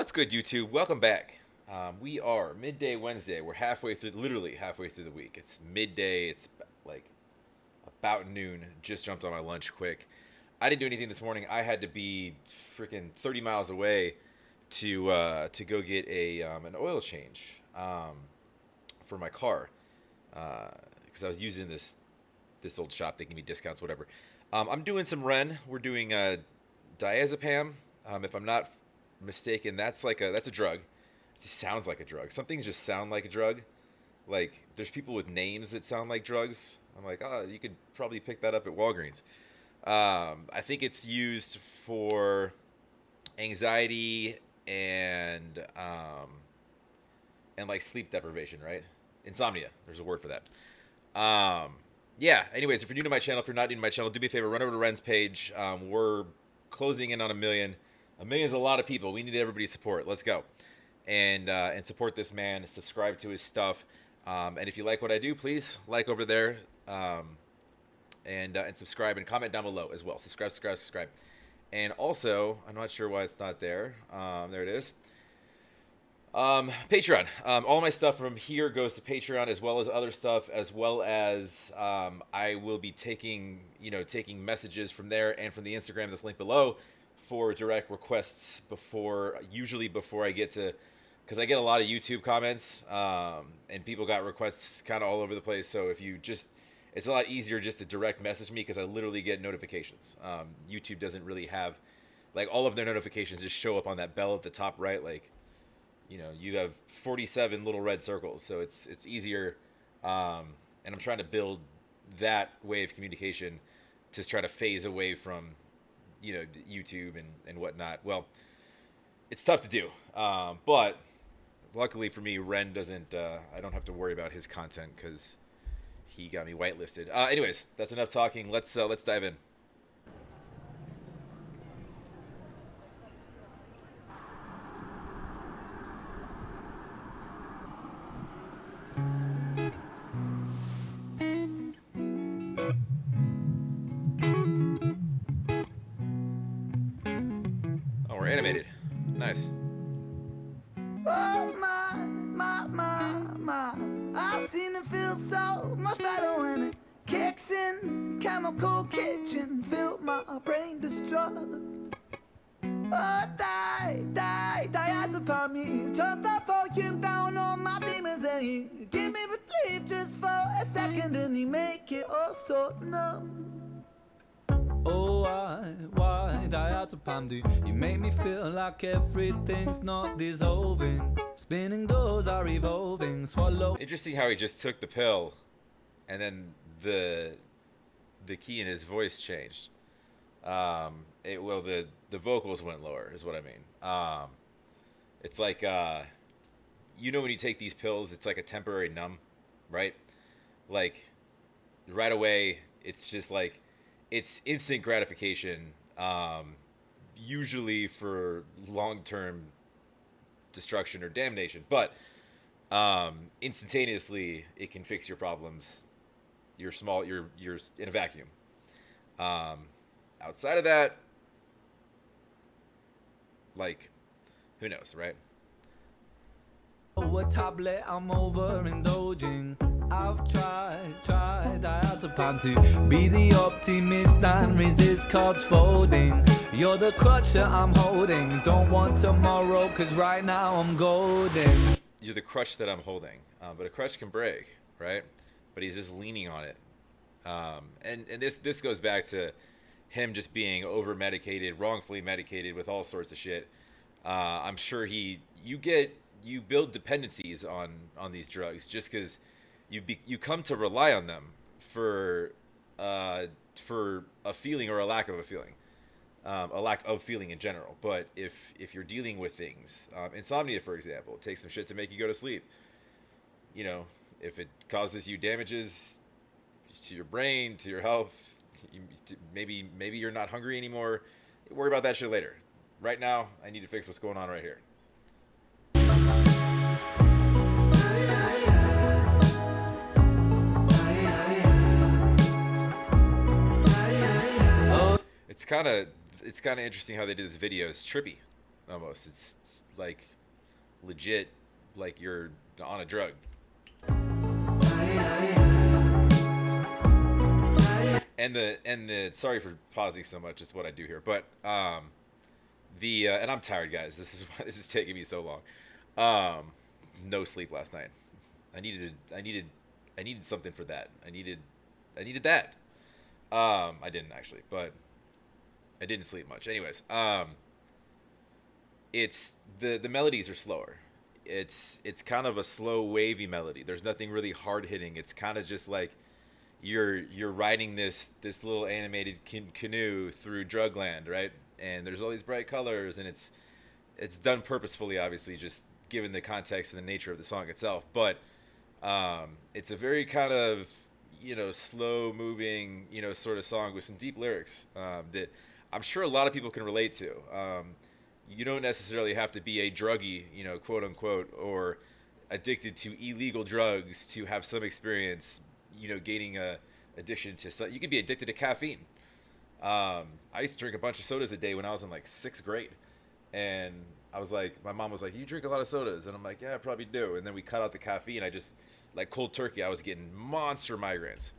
What's good, YouTube? Welcome back. We are midday Wednesday. We're halfway through, literally halfway through the week. It's midday. It's like about noon. Just jumped on my lunch quick. I didn't do anything this morning. I had to be freaking 30 miles away to go get an oil change for my car because I was using this old shop. They give me discounts, whatever. I'm doing some Ren. We're doing Diazepam. If I'm not mistaken, that's a drug. It just sounds like a drug. Some things just sound like a drug. Like there's people with names that sound like drugs. I'm like, oh, you could probably pick that up at Walgreens. I think it's used for anxiety and like sleep deprivation, right? Insomnia. There's a word for that. Yeah. Anyways, if you're new to my channel, if you're not new to my channel, do me a favor, run over to Ren's page. We're closing in on 1 million. 1 million is a lot of people. We need everybody's support. Let's go, and support this man. Subscribe to his stuff, and if you like what I do, please like over there, and subscribe and comment down below as well. Subscribe. And also, I'm not sure why it's not there. There it is. Patreon. All my stuff from here goes to Patreon, as well as other stuff, as well as I will be taking messages from there and from the Instagram that's linked below for direct requests usually before I get to, because I get a lot of YouTube comments, and people got requests kind of all over the place. So it's a lot easier just to direct message me because I literally get notifications. YouTube doesn't really have, like, all of their notifications just show up on that bell at the top right, like. You have 47 little red circles, so it's easier, and I'm trying to build that way of communication to try to phase away from, YouTube and whatnot. Well, it's tough to do, but luckily for me, Ren doesn't. I don't have to worry about his content because he got me whitelisted. Anyways, that's enough talking. Let's dive in. Animated. Nice. Oh my, I seem to feel so much better when it kicks in. Chemical kitchen, feel my brain destruct. Oh, diazepam me. Turn that volume down on my demons and you give me relief just for a second and you make it all so numb. Oh, why diazepam do you make me feel like everything's not dissolving? Spinning doors are evolving, swallow. Interesting how he just took the pill, and then the key in his voice changed. The vocals went lower, is what I mean. It's like when you take these pills, it's like a temporary numb, right? Like right away, it's just like. It's instant gratification, usually for long-term destruction or damnation. But instantaneously, it can fix your problems. You're in a vacuum. Outside of that, like, who knows, right? A tablet, I'm overindulging. I've tried diazepam to be the optimist and resist cards folding. You're the crutch that I'm holding. Don't want tomorrow, cause right now I'm golden. You're the crutch that I'm holding. But a crutch can break, right? But he's just leaning on it. And this goes back to him just being over-medicated, wrongfully medicated with all sorts of shit. I'm sure you build dependencies on these drugs just because you come to rely on them for a feeling or a lack of a feeling, a lack of feeling in general. But if you're dealing with things, insomnia, for example, it takes some shit to make you go to sleep. If it causes you damages to your brain, to your health, maybe you're not hungry anymore. Worry about that shit later. Right now, I need to fix what's going on right here. It's kind of interesting how they did this video. It's trippy. almost. It's like legit, like you're on a drug. And the sorry for pausing so much. It's what I do here, but the and I'm tired, guys. This is why this is taking me so long. Um, no sleep last night. I needed something for that. I needed that. I didn't actually, but I didn't sleep much. Anyways, it's the melodies are slower. It's kind of a slow wavy melody. There's nothing really hard hitting. It's kind of just like you're riding this little animated canoe through drugland, right? And there's all these bright colors, and it's done purposefully, obviously, just given the context and the nature of the song itself. But it's a very kind of slow moving sort of song with some deep lyrics that I'm sure a lot of people can relate to. You don't necessarily have to be a druggie, quote unquote, or addicted to illegal drugs to have some experience, gaining a addiction to some. You could be addicted to caffeine. I used to drink a bunch of sodas a day when I was in like sixth grade, and I was like, my mom was like, "You drink a lot of sodas," and I'm like, "Yeah, I probably do." And then we cut out the caffeine. I just like cold turkey. I was getting monster migraines.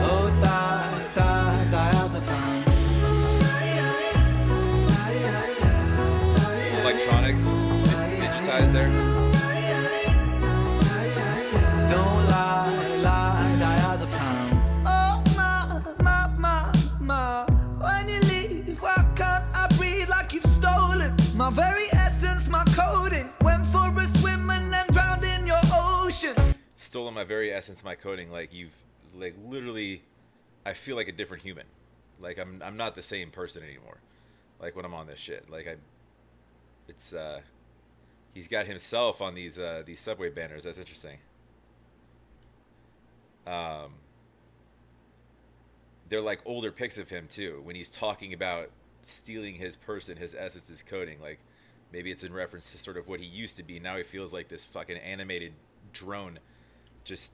Oh, diazepam. Electronics digitized there. Don't lie, diazepam. Oh, my. When you leave, why can't I breathe like you've stolen my very essence, my coding? Went for a swim and then drowned in your ocean. Stolen my very essence, my coding. Like you've like literally, I feel like a different human. Like I'm not the same person anymore. Like when I'm on this shit. Like it's he's got himself on these subway banners. That's interesting. Um, they're like older pics of him too when he's talking about stealing his person, his essence, his coding. Like maybe it's in reference to sort of what he used to be. Now he feels like this fucking animated drone, just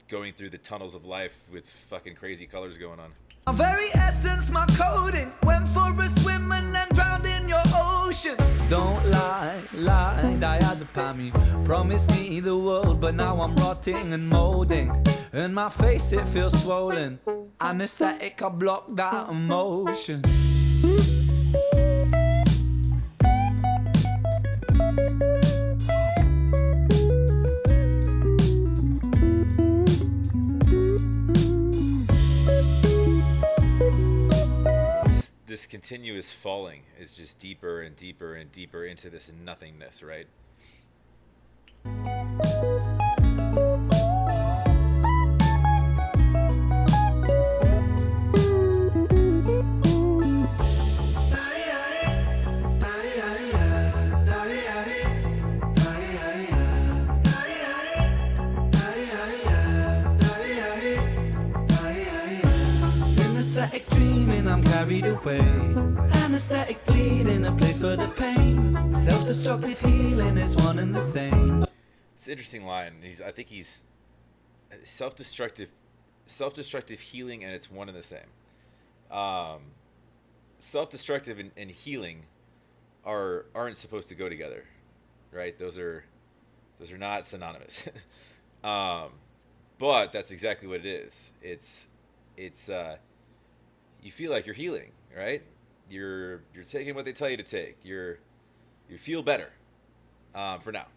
going through the tunnels of life with fucking crazy colors going on. My very essence, my coding. Went for a swim and then drowned in your ocean. Don't lie, diazepam. You promised me the world, but now I'm rotting and molding. In my face it feels swollen. Anesthetic, I block that emotion. This continuous falling is just deeper and deeper and deeper into this nothingness, right? Synesthetic dreaming, I'm carried away. Anesthetic bleeding, a place for the pain. Self-destructive healing is one and the same. It's an interesting line. I think he's self-destructive, self-destructive healing, and it's one and the same. Um, Self-destructive and healing aren't supposed to go together, right? Those are not synonymous. um, but that's exactly what it is. It's you feel like you're healing, right? You're taking what they tell you to take. You feel better for now,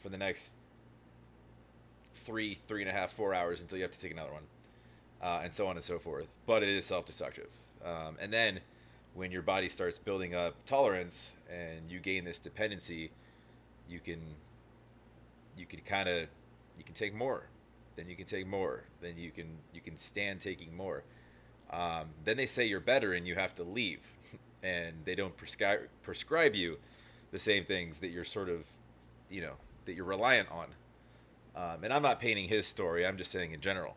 for the next 3.5, 4 hours until you have to take another one, and so on and so forth. But it is self-destructive, and then when your body starts building up tolerance and you gain this dependency, you can kind of you can take more, then you can take more, then you can stand taking more. Then they say you're better and you have to leave, and they don't prescribe you the same things that you're sort of, that you're reliant on. And I'm not painting his story. I'm just saying in general,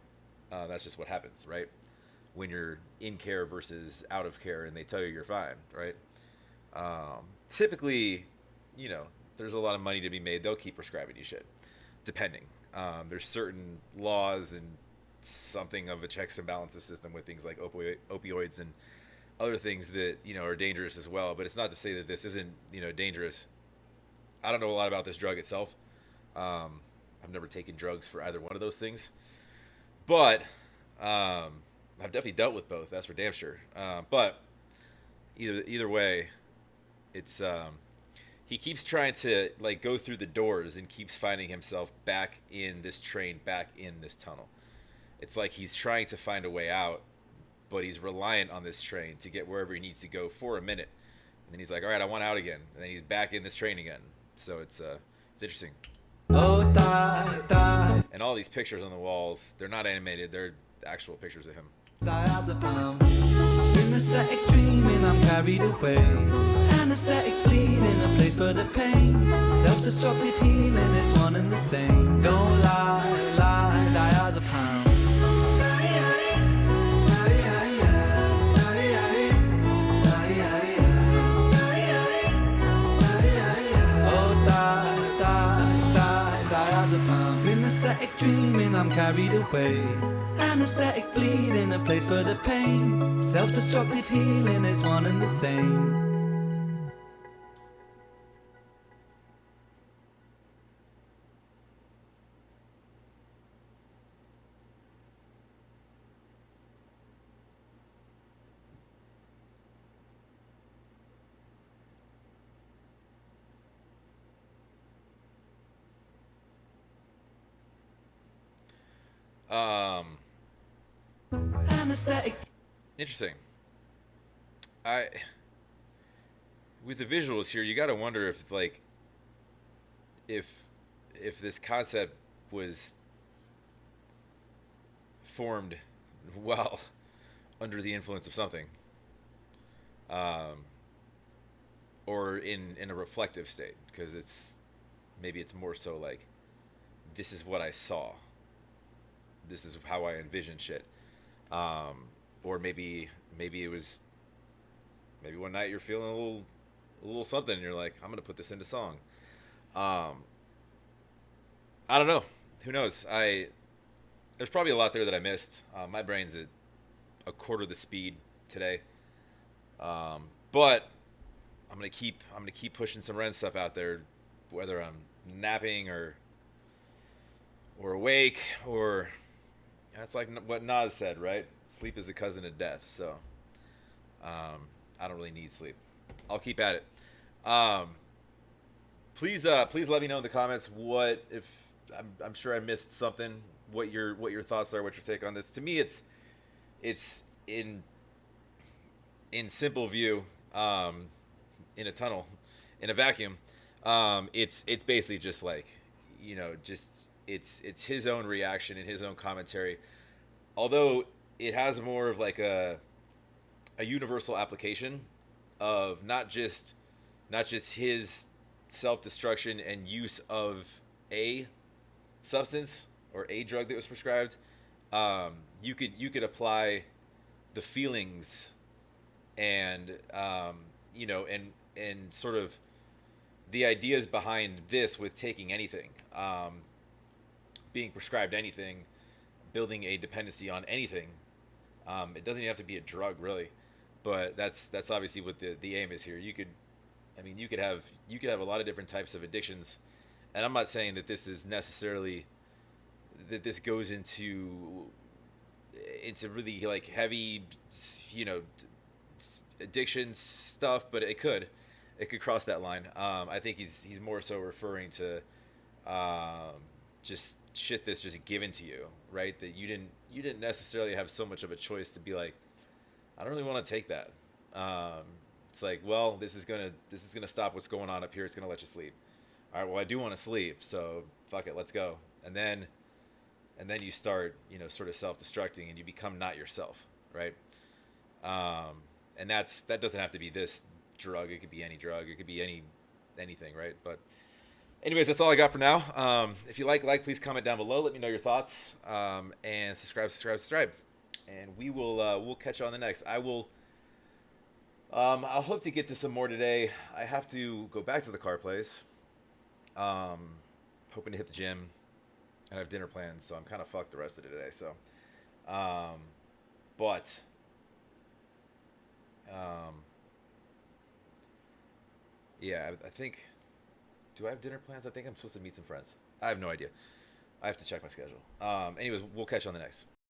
that's just what happens, right? When you're in care versus out of care, and they tell you you're fine, right? Typically, there's a lot of money to be made. They'll keep prescribing you shit, depending. There's certain laws and something of a checks and balances system with things like opioids and other things that are dangerous as well. But it's not to say that this isn't dangerous. I don't know a lot about this drug itself. I've never taken drugs for either one of those things, but I've definitely dealt with both. That's for damn sure. But either way, it's he keeps trying to like go through the doors and keeps finding himself back in this train, back in this tunnel. It's like he's trying to find a way out, but he's reliant on this train to get wherever he needs to go for a minute. And then he's like, all right, I want out again. And then he's back in this train again. So it's interesting. Oh, die, die, And all these pictures on the walls, they're not animated. They're actual pictures of him. diazepam. Synesthetic dreaming, I'm carried away. Anesthetic bleeding, a place for the pain. Self-destructive healing is one and the same. Don't lie, lie, diazepam. Oh, die, die, die, diazepam. Synesthetic dreaming, I'm carried away. Anesthetic bleeding, a place for the pain. Self-destructive healing is one and the same. Um, Anesthetic. Interesting. I with the visuals here, you got to wonder if like if this concept was formed while under the influence of something, um, or in a reflective state, because maybe it's more so like this is what I saw, this is how I envision shit, or maybe it was maybe one night you're feeling a little something and you're like, I'm gonna put this into song. Um, I don't know. Who knows? There's probably a lot there that I missed. My brain's at a quarter the speed today, but I'm gonna keep pushing some Ren stuff out there, whether I'm napping or awake or that's like what Nas said, right? Sleep is a cousin of death. So I don't really need sleep. I'll keep at it. Um, please let me know in the comments what if I'm sure I missed something. What your thoughts are. What your take on this? To me, it's in simple view, in a tunnel, in a vacuum. It's basically just like just it's his own reaction and his own commentary. Although it has more of like a universal application of not just his self-destruction and use of a substance or a drug that was prescribed. You could apply the feelings and and sort of the ideas behind this with taking anything, being prescribed anything, building a dependency on anything. It doesn't even have to be a drug, really, but that's obviously what the aim is here. You could have a lot of different types of addictions, and I'm not saying that this is necessarily that this goes into really like heavy, you know, addiction stuff, but it could cross that line. I think he's more so referring to just shit that's just given to you, right? That you didn't necessarily have so much of a choice to be like, I don't really want to take that. It's like, well, this is gonna stop what's going on up here. It's gonna let you sleep. All right, well, I do want to sleep, so fuck it, let's go. And then you start, sort of self-destructing, and you become not yourself, right? And that doesn't have to be this drug. It could be any drug. It could be anything, right? But anyways, that's all I got for now. If you like, please comment down below. Let me know your thoughts, and subscribe. And we'll catch you on the next. I'll hope to get to some more today. I have to go back to the car place. Hoping to hit the gym. And I have dinner plans, so I'm kind of fucked the rest of the day. So Um, but um, yeah, I think. Do I have dinner plans? I think I'm supposed to meet some friends. I have no idea. I have to check my schedule. Anyways, we'll catch you on the next.